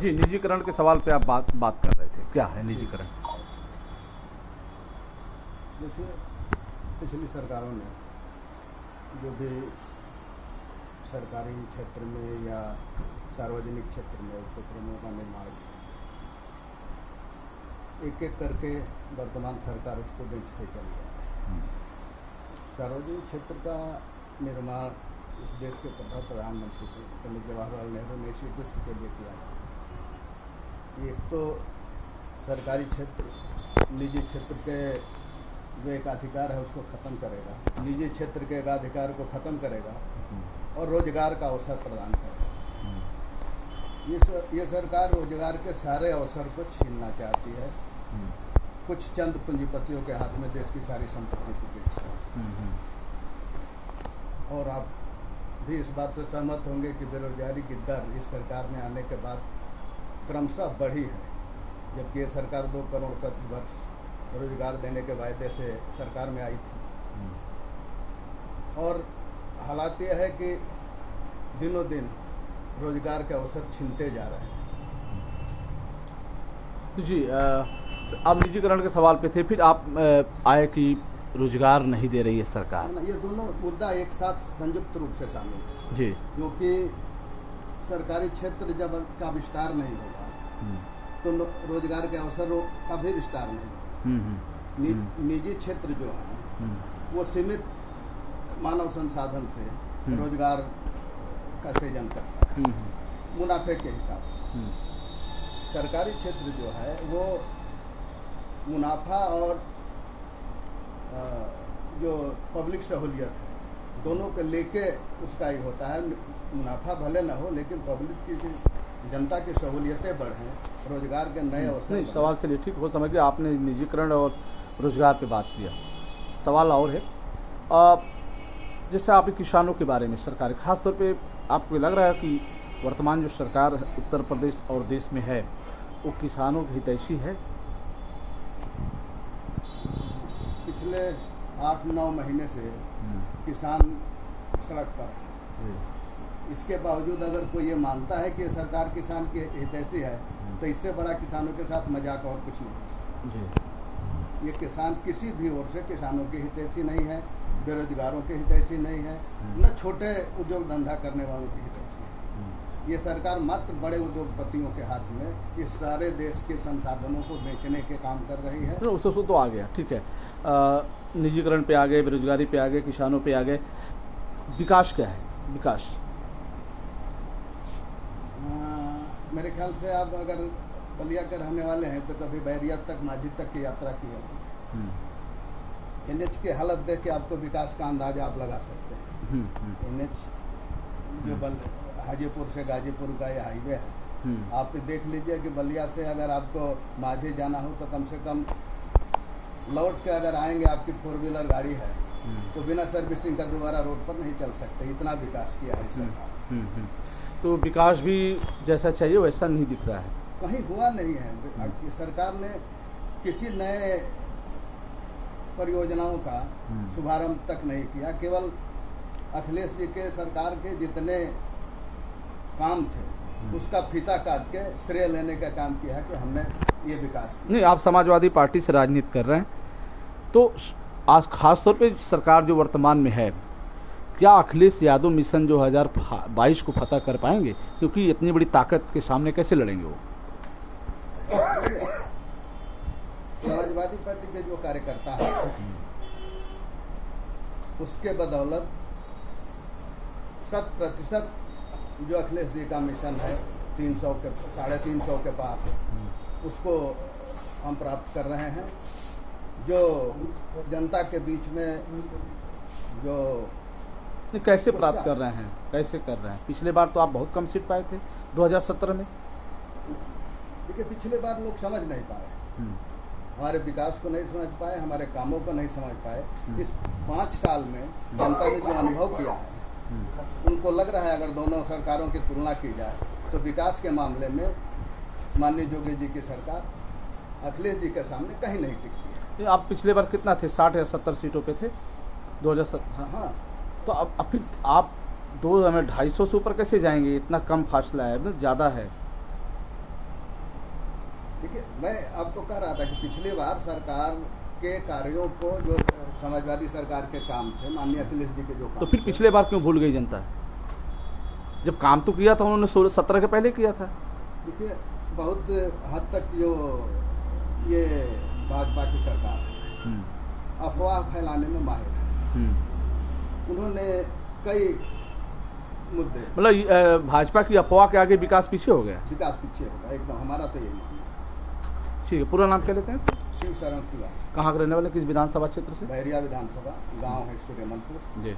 जी, निजीकरण के सवाल पे आप बात कर रहे थे, क्या है निजीकरण? देखिए, पिछली सरकारों ने जो भी सरकारी क्षेत्र में या सार्वजनिक क्षेत्र में उपक्रमों का निर्माण किया, एक एक करके वर्तमान सरकार उसको बेचते चली जाती है। सार्वजनिक क्षेत्र का निर्माण इस देश के प्रधानमंत्री पंडित जवाहरलाल नेहरू ने इसी उद्देश्य के लिए किया था। एक तो सरकारी क्षेत्र निजी क्षेत्र के जो एकाधिकार है उसको ख़त्म करेगा, निजी क्षेत्र के एकाधिकार को ख़त्म करेगा और रोजगार का अवसर प्रदान करेगा। ये सरकार रोजगार के सारे अवसर को छीनना चाहती है, कुछ चंद पूंजीपतियों के हाथ में देश की सारी संपत्ति को बेचना। और आप भी इस बात से सहमत होंगे कि बेरोजगारी की दर इस सरकार में आने के बाद क्रमशः बढ़ी है, जबकि ये सरकार 2 करोड़ प्रति वर्ष रोजगार देने के वायदे से सरकार में आई थी। और हालात यह है कि दिनों दिन रोजगार के अवसर छीनते जा रहे हैं। जी, आप निजीकरण के सवाल पे थे, फिर आप आए कि रोजगार नहीं दे रही है सरकार। ये दोनों मुद्दा एक साथ संयुक्त रूप से शामिल है जी, क्योंकि सरकारी क्षेत्र जब का विस्तार नहीं होगा तो रोजगार के अवसरों का भी विस्तार नहीं होगा। निजी क्षेत्र जो है वो सीमित मानव संसाधन से रोजगार का सृजन करता है मुनाफे के हिसाब से। सरकारी क्षेत्र जो है वो मुनाफा और जो पब्लिक सहूलियत है दोनों को लेके उसका ही होता है। मुनाफा भले ना हो लेकिन पब्लिक की जनता की सहूलियतें बढ़ें, रोजगार के नए अवसर। नहीं, सवाल चलिए ठीक हो, समझ गया। आपने निजीकरण और रोजगार पे बात किया, सवाल और है जैसे आप किसानों के बारे में सरकार खासतौर पे आपको लग रहा है कि वर्तमान जो सरकार उत्तर प्रदेश और देश में है वो किसानों की हितैषी है? पिछले 8-9 महीने से किसान सड़क पर है। इसके बावजूद अगर कोई ये मानता है कि सरकार किसान की हितैषी है तो इससे बड़ा किसानों के साथ मजाक और कुछ नहीं हो सकता। ये किसान किसी भी ओर से किसानों की हितैषी नहीं है, बेरोजगारों की हितैषी नहीं है, न छोटे उद्योग धंधा करने वालों की हितैषी है। ये सरकार मात्र बड़े उद्योगपतियों के हाथ में इस सारे देश के संसाधनों को बेचने के काम कर रही है। उससे तो आ गया, ठीक है। निजीकरण पे आ गए, बेरोजगारी पे आ गए, किसानों पे आ गए, विकास क्या है? विकास मेरे ख्याल से आप अगर बलिया के रहने वाले हैं तो कभी बैरिया तक माझी तक की यात्रा की है। NH की हालत देख के आपको विकास का अंदाजा आप लगा सकते हैं। NH जो हाजीपुर से गाजीपुर का ये हाईवे है, आप देख लीजिए कि बलिया से अगर आपको माझी जाना हो तो कम से कम लौट के अगर आएंगे आपकी 4 व्हीलर गाड़ी है तो बिना सर्विसिंग का दोबारा रोड पर नहीं चल सकते। इतना विकास किया है सरकार। तो विकास भी जैसा चाहिए वैसा नहीं दिख रहा है, कहीं हुआ नहीं है। सरकार ने किसी नए परियोजनाओं का शुभारंभ तक नहीं किया। केवल अखिलेश जी के सरकार के जितने काम थे उसका फीता काट के श्रेय लेने का काम किया है कि हमने ये विकास किया। नहीं, आप समाजवादी पार्टी से राजनीति कर रहे हैं तो आज खासतौर पे सरकार जो वर्तमान में है, क्या अखिलेश यादव मिशन 2022 को फतह कर पाएंगे? क्योंकि इतनी बड़ी ताकत के सामने कैसे लड़ेंगे वो? समाजवादी पार्टी के जो कार्यकर्ता हैं उसके बदौलत 100% जो अखिलेश जी का मिशन है 350 के पार उसको हम प्राप्त कर रहे हैं। जो जनता के बीच में जो कैसे प्राप्त कर रहे हैं, कैसे कर रहे हैं? पिछले बार तो आप बहुत कम सीट पाए थे 2017 में। देखिए, पिछले बार लोग समझ नहीं पाए, हमारे विकास को नहीं समझ पाए, हमारे कामों को नहीं समझ पाए। इस 5 साल में जनता ने जो अनुभव किया है उनको लग रहा है अगर दोनों सरकारों की तुलना की जाए तो विकास के मामले में माननीय योगी जी की सरकार अखिलेश जी के सामने कहीं नहीं टिकती है। आप पिछले बार कितना थे, 60 या 70 सीटों पे थे 2017? हाँ। तो अब फिर आप 2 में 250 से ऊपर कैसे जाएंगे? इतना कम फासला है, ज़्यादा है। देखिए, मैं आपको कह रहा था कि पिछली बार सरकार के कार्यों को, जो समाजवादी सरकार के काम थे, माननीय अखिलेश जी के जो काम तो फिर थे, पिछले बार क्यों भूल गई जनता? जब काम तो किया था उन्होंने 16-17 के पहले किया था। देखिए, बहुत हद तक जो ये भाजपा की सरकार है, अफवाह फैलाने में माहिर है। उन्होंने कई मुद्दे, मतलब भाजपा की अफवाह के आगे विकास पीछे हो गया। विकास पीछे होगा एकदम, हमारा तो यही मानना है। ठीक है, पूरा नाम क्या लेते हैं? शिव शरण तिवारी, कहाँ के रहने वाले, किस विधानसभा क्षेत्र से? बहरिया विधानसभा, गांव है सूर्यमनपुर। जी।